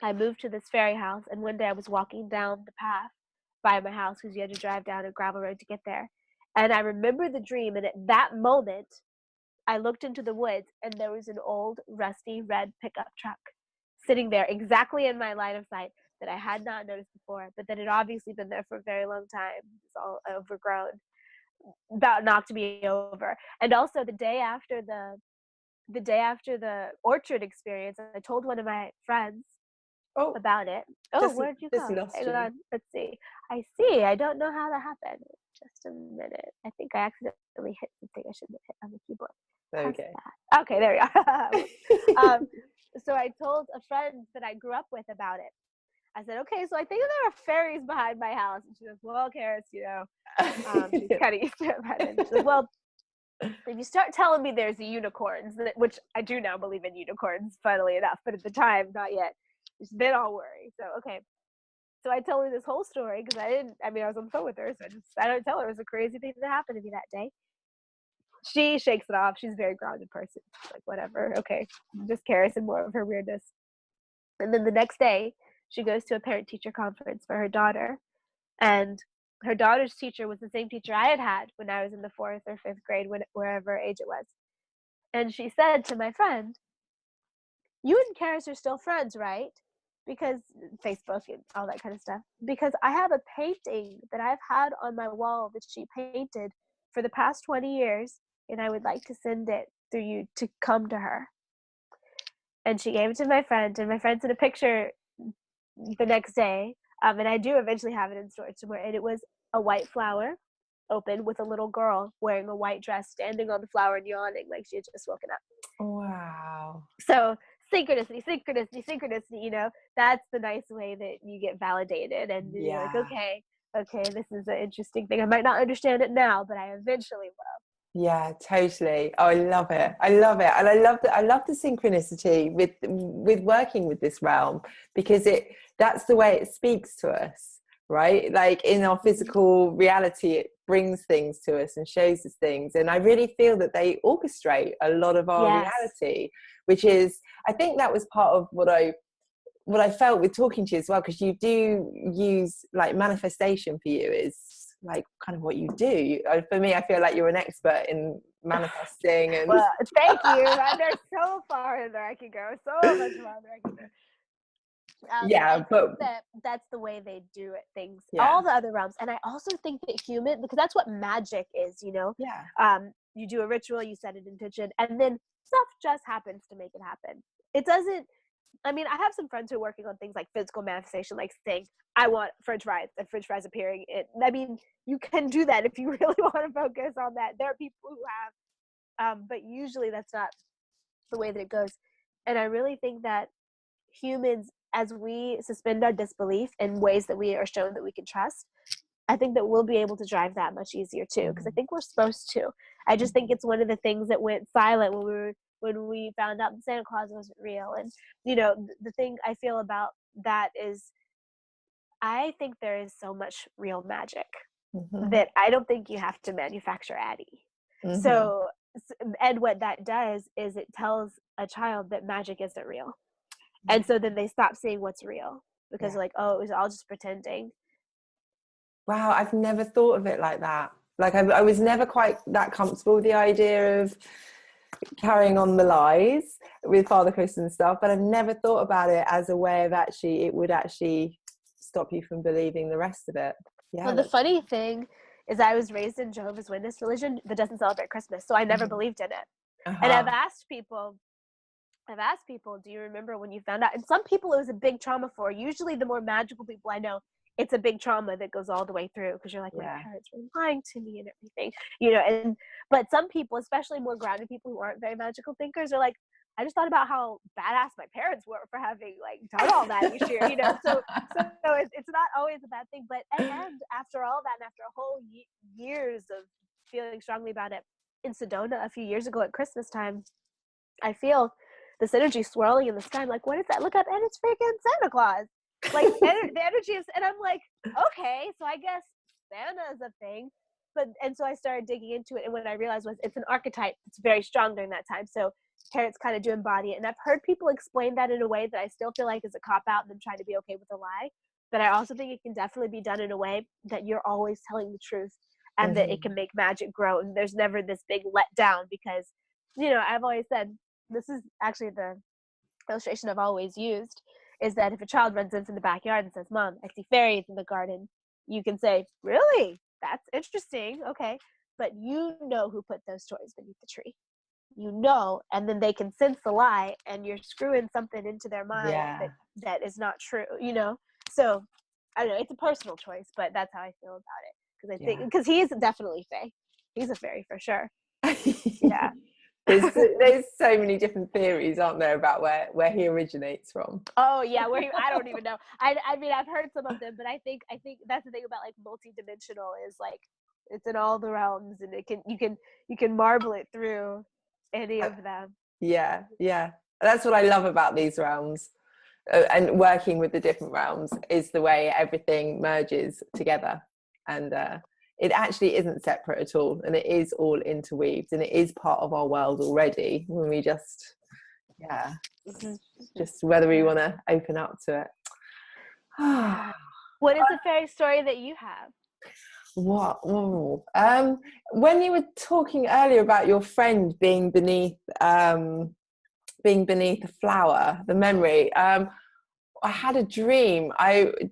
I moved to this fairy house, and one day I was walking down the path by my house because you had to drive down a gravel road to get there. And I remember the dream, and at that moment, I looked into the woods, and there was an old, rusty, red pickup truck sitting there exactly in my line of sight that I had not noticed before, but that had obviously been there for a very long time. It's all overgrown. About knocked me over. And also the day after the orchard experience, I told one of my friends about it. Oh, where'd you go? Hang on. Let's see. I see. I don't know how that happened. Just a minute. I think I accidentally hit something I shouldn't have hit on the keyboard. Okay. Okay, there we are. So I told a friend that I grew up with about it. I said, okay, so I think there are fairies behind my house. And she goes, well, Charis, she's kind of used to it by then. She goes, well, if you start telling me there's unicorns, which I do now believe in unicorns, funnily enough, but at the time, not yet. Then I'll worry. So, okay. So I tell her this whole story because I was on the phone with her, so I don't tell her it was a crazy thing that happened to me that day. She shakes it off. She's a very grounded person. She's like, whatever, okay. Just Charis and more of her weirdness. And then the next day, she goes to a parent-teacher conference for her daughter. And her daughter's teacher was the same teacher I had when I was in the 4th or 5th grade, wherever age it was. And she said to my friend, you and Charis are still friends, right? Because Facebook and all that kind of stuff. Because I have a painting that I've had on my wall that she painted for the past 20 years, and I would like to send it through you to come to her. And she gave it to my friend, and my friend sent a picture the next day. And I do eventually have it in storage somewhere. And it was a white flower open with a little girl wearing a white dress standing on the flower and yawning like she had just woken up. Wow. So synchronicity, synchronicity, synchronicity, you know, that's the nice way that you get validated. And you're like, okay, this is an interesting thing. I might not understand it now, but I eventually will. Yeah, totally. Oh, I love it. I love it. And I love the synchronicity with working with this realm, because that's the way it speaks to us, right? Like in our physical reality, it brings things to us and shows us things. And I really feel that they orchestrate a lot of our reality, which is, I think that was part of what I felt with talking to you as well, because you do use like manifestation for you is like kind of what you do. For me, I feel like you're an expert in manifesting. And well, thank you. There's so far there I can go, so much farther I can go. But that's the way they do it. Things, all the other realms, and I also think that human, because that's what magic is, you know. You do a ritual, you set an intention, and then stuff just happens to make it happen. It doesn't. I mean, I have some friends who are working on things like physical manifestation, like saying, I want French fries, and French fries appearing. I mean, you can do that if you really want to focus on that. There are people who have, but usually that's not the way that it goes. And I really think that humans, as we suspend our disbelief in ways that we are shown that we can trust, I think that we'll be able to drive that much easier too, because I think we're supposed to. I just think it's one of the things that went silent when we found out that Santa Claus wasn't real. And, you know, the thing I feel about that is I think there is so much real magic that I don't think you have to manufacture Addie. So, and what that does is it tells a child that magic isn't real. And so then they stop seeing what's real because like, oh, it was all just pretending. Wow, I've never thought of it like that. Like I was never quite that comfortable with the idea of carrying on the lies with Father Chris and stuff, but I've never thought about it as a way of it would actually stop you from believing the rest of it. Well, the funny thing is I was raised in Jehovah's Witness religion that doesn't celebrate Christmas, so I never believed in it. And I've asked people, do you remember when you found out? And some people it was a big trauma for. Usually the more magical people I know, it's a big trauma that goes all the way through, because you're like, my parents were lying to me and everything, you know. But some people, especially more grounded people who aren't very magical thinkers, are like, I just thought about how badass my parents were for having like done all that each year, you know. So it's not always a bad thing. But and after all that, and after a whole years of feeling strongly about it, in Sedona a few years ago at Christmas time, I feel this energy swirling in the sky. I'm like, what is that? Look up, and it's freaking Santa Claus. Like the energy is, and I'm like, okay, so I guess Santa is a thing. And so I started digging into it, and what I realized was it's an archetype. It's very strong during that time. So parents kind of do embody it. And I've heard people explain that in a way that I still feel like is a cop-out and them trying to be okay with a lie. But I also think it can definitely be done in a way that you're always telling the truth, and that it can make magic grow. And there's never this big letdown, because, you know, I've always said, this is actually the illustration I've always used, is that if a child runs in from the backyard and says, Mom, I see fairies in the garden, you can say, really? That's interesting. Okay. But you know who put those toys beneath the tree. You know, and then they can sense the lie, and you're screwing something into their mind that is not true, you know? So, I don't know, it's a personal choice, but that's how I feel about it. Because I think, because he's definitely fae. He's a fairy for sure. Yeah. There's so many different theories, aren't there, about where he originates from? Oh yeah, I don't even know. I mean, I've heard some of them, but I think that's the thing about like multi-dimensional is like it's in all the realms, and you can marble it through any of them. Yeah, that's what I love about these realms, and working with the different realms is the way everything merges together, and it actually isn't separate at all, and it is all interweaved, and it is part of our world already when we just whether we want to open up to it. What is the fairy story that you have? What? When you were talking earlier about your friend being beneath a flower, the memory, I had a dream.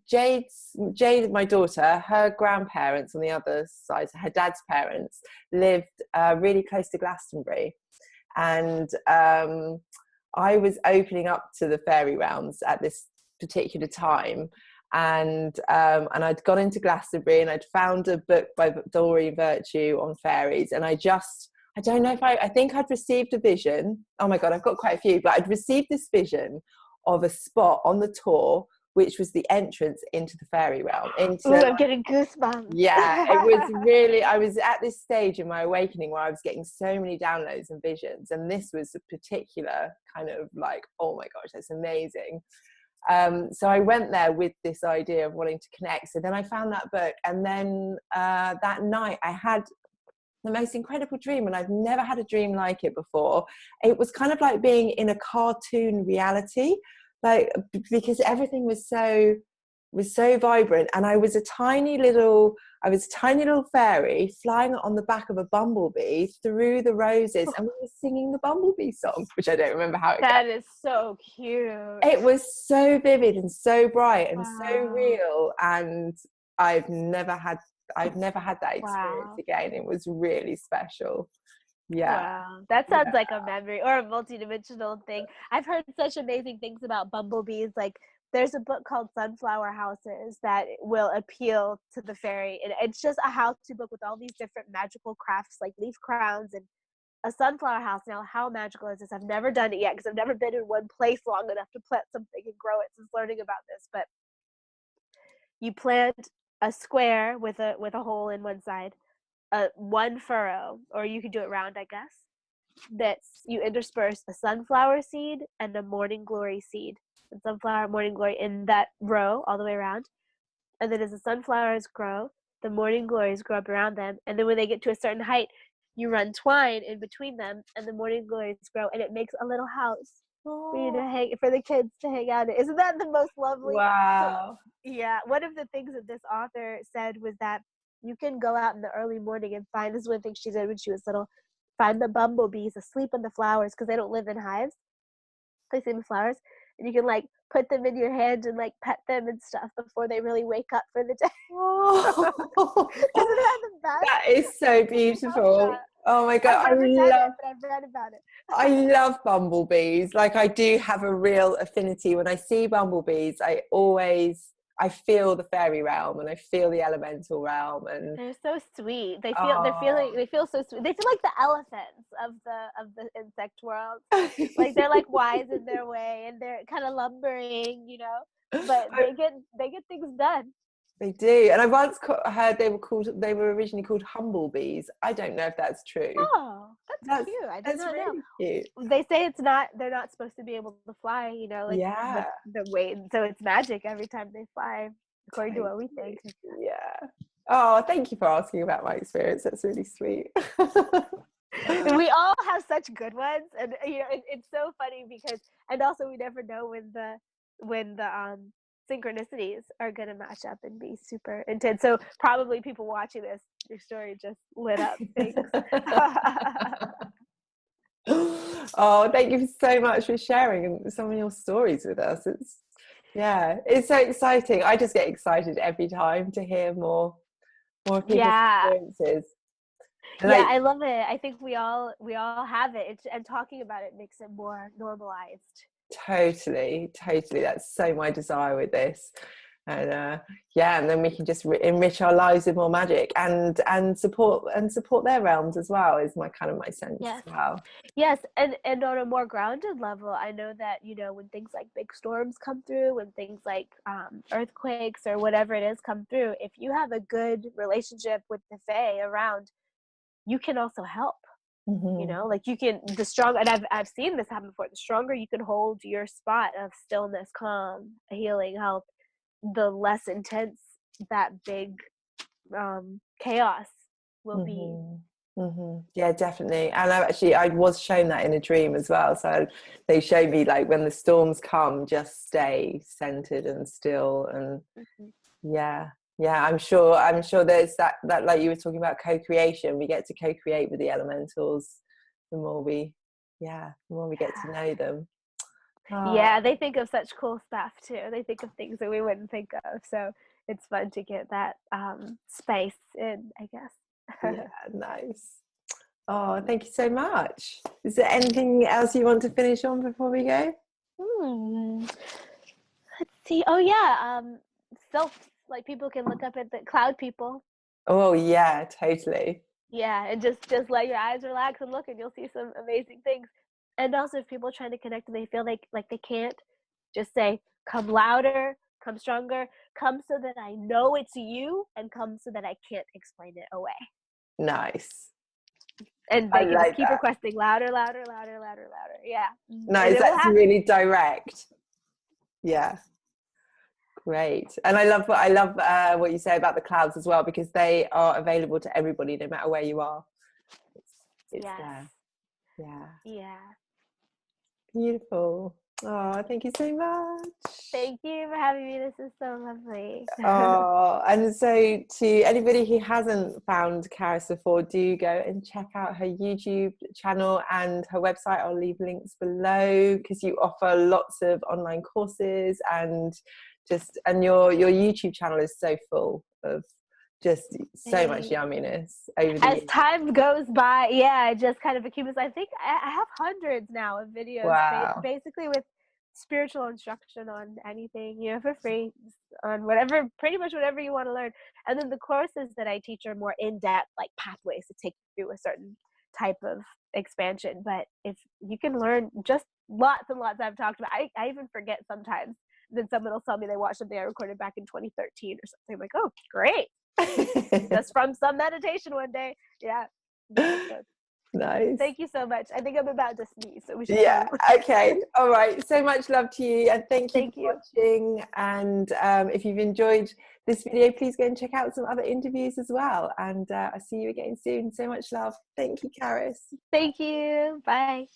Jade, my daughter, her grandparents on the other side, her dad's parents, lived really close to Glastonbury, and I was opening up to the fairy realms at this particular time, and I'd gone into Glastonbury and I'd found a book by Doreen Virtue on fairies, and I don't know if I think I'd received a vision. Oh my God, I've got quite a few, but I'd received this vision of a spot on the tour which was the entrance into the fairy realm. I'm getting goosebumps. Yeah, it was really, I was at this stage in my awakening where I was getting so many downloads and visions, and this was a particular kind of like, oh my gosh, that's amazing. So I went there with this idea of wanting to connect. So then I found that book, and then that night I had the most incredible dream, and I've never had a dream like it before. It was kind of like being in a cartoon reality, like, because everything was so vibrant, and I was a tiny little fairy flying on the back of a bumblebee through the roses, and we were singing the bumblebee song, which I don't remember how it goes. That is so cute. It was so vivid and so bright and so real, and I've never had that experience again. It was really special. Yeah. Wow, that sounds like a memory or a multidimensional thing. I've heard such amazing things about bumblebees. Like, there's a book called Sunflower Houses that will appeal to the fairy, and it's just a how-to book with all these different magical crafts, like leaf crowns and a sunflower house. Now, how magical is this? I've never done it yet because I've never been in one place long enough to plant something and grow it since learning about this. But you plant a square with a hole in one side, one furrow, or you could do it round, I guess. That's, you intersperse a sunflower seed and a morning glory seed. And sunflower, morning glory in that row all the way around. And then as the sunflowers grow, the morning glories grow up around them. And then when they get to a certain height, you run twine in between them, and the morning glories grow, and it makes a little house for you to hang, for the kids to hang out in. Isn't that the most lovely? Wow. So, yeah, one of the things that this author said was that you can go out in the early morning and find, this is one thing she did when she was little, find the bumblebees asleep in the flowers because they don't live in hives. They sleep in flowers, and you can like put them in your hand and like pet them and stuff before they really wake up for the day. Oh. Isn't that the best? That is so beautiful. Oh my God, I've never done it, but I've read about it. I love bumblebees. Like, I do have a real affinity. When I see bumblebees, I feel the fairy realm, and I feel the elemental realm, and they're so sweet. They feel so sweet. They feel like the elephants of the insect world. Like, they're like wise in their way, and they're kind of lumbering, you know, but they get things done. They do. And I once heard they were originally called humblebees. I don't know if that's true. Oh, that's cute. I did not know. Cute. They say they're not supposed to be able to fly, you know, like the way, so it's magic every time they fly, according to what we think. Yeah. Oh, thank you for asking about my experience. That's really sweet. We all have such good ones, and you know, it's so funny because, and also we never know when the synchronicities are going to match up and be super intense. So probably people watching this, your story just lit up things. Oh, thank you so much for sharing some of your stories with us. It's so exciting. I just get excited every time to hear more people's experiences. And I love it. I think we all have it. And talking about it makes it more normalized. Totally. That's so my desire with this. And and then we can just enrich our lives with more magic and support their realms as well, is my sense. Yes. Wow. Yes, and on a more grounded level, I know that, you know, when things like big storms come through, when things like earthquakes or whatever it is come through, if you have a good relationship with the fae around, you can also help. Mm-hmm. You know, like you can, and I've seen this happen before, the stronger you can hold your spot of stillness, calm, healing, health, the less intense that big chaos will be. Mm-hmm. Yeah, definitely. And I was shown that in a dream as well. So they showed me, like, when the storms come, just stay centered and still. And I'm sure there's that like you were talking about, co-creation. We get to co-create with the elementals the more we get to know them. Yeah, they think of such cool stuff too. They think of things that we wouldn't think of. So it's fun to get that space in, I guess. Yeah, nice. Oh, thank you so much. Is there anything else you want to finish on before we go? Let's see. Oh yeah. self, like people can look up at the cloud people. Oh yeah, totally. Yeah, and just let your eyes relax and look, and you'll see some amazing things. And also, if people are trying to connect and they feel like they can't, just say, "Come louder, come stronger, come so that I know it's you, and come so that I can't explain it away." Nice. And I they can just like keep that. requesting louder, louder, louder, louder, louder. Yeah, and Nice. it will That's happen. really direct. Yeah. Great. And I love what you say about the clouds as well, because they are available to everybody no matter where you are. It's Yes. there. Yeah. Yeah. Beautiful. Oh, thank you so much. Thank you for having me. This is so lovely. Oh, and so to anybody who hasn't found Charis before, do go and check out her YouTube channel and her website. I'll leave links below, because you offer lots of online courses, and your YouTube channel is so full of just so much yumminess over the As years. time goes by, yeah, it just kind of accumulates. I think I have hundreds now of videos, Wow. basically with spiritual instruction on anything, for free, on whatever, pretty much whatever you want to learn. And then the courses that I teach are more in-depth, like pathways to take you through a certain type of expansion. But if you can learn just lots and lots I've talked about, I even forget sometimes. Then someone will tell me they watched something I recorded back in 2013 or something. I'm like, oh, great. Just from some meditation one day. Yeah. Nice. Thank you so much. I think I'm about to sneeze, so we should Yeah. Okay. All right. So much love to you, and thank you for watching. And if you've enjoyed this video, please go and check out some other interviews as well. And I'll see you again soon. So much love. Thank you, Charis. Thank you. Bye.